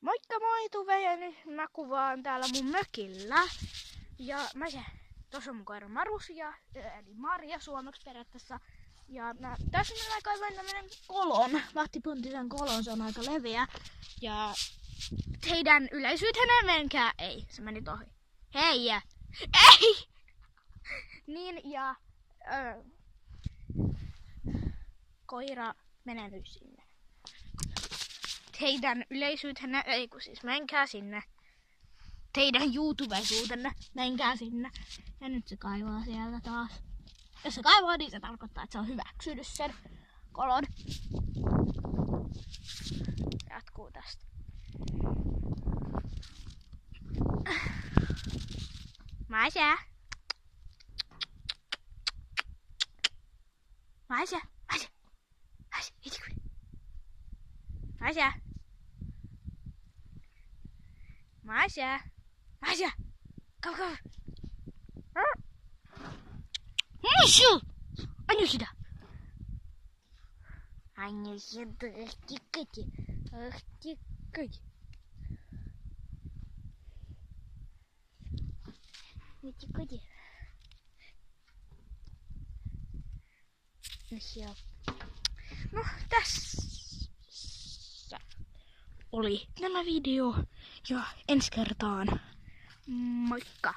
Moikka moi, Tuve, ja nyt mä kuvaan täällä mun mökillä. Ja tossa on mun koira Marus, eli Marja suomeksi periaatteessa. Ja tässä mä kaivoin tämmönen kolon, vattipuntisen kolon, se on aika leveä. Ja teidän yleisyytenä menkää, ei, se meni tohi. Hei! Ei! Niin, ja koira menee nyt sinne. Teidän yleisyytenne, ei kun siis menkää sinne. Teidän YouTubeisuutenne, menkää sinne. Ja nyt se kaivaa sieltä taas. Jos se kaivaa, niin se tarkoittaa, että se on hyväksynyt sen kolon. Jatkuu tästä. Maisä! Maisä! Maisä! Maisä! Itikuri! Maisä! Maisä! Maisä! Kom, kom! Maisha! Anna sitä! Anna sitä! Ahtikati! Ahtikati! Ahtikati! No tässä oli tämä video ja ensi kertaan. Moikka!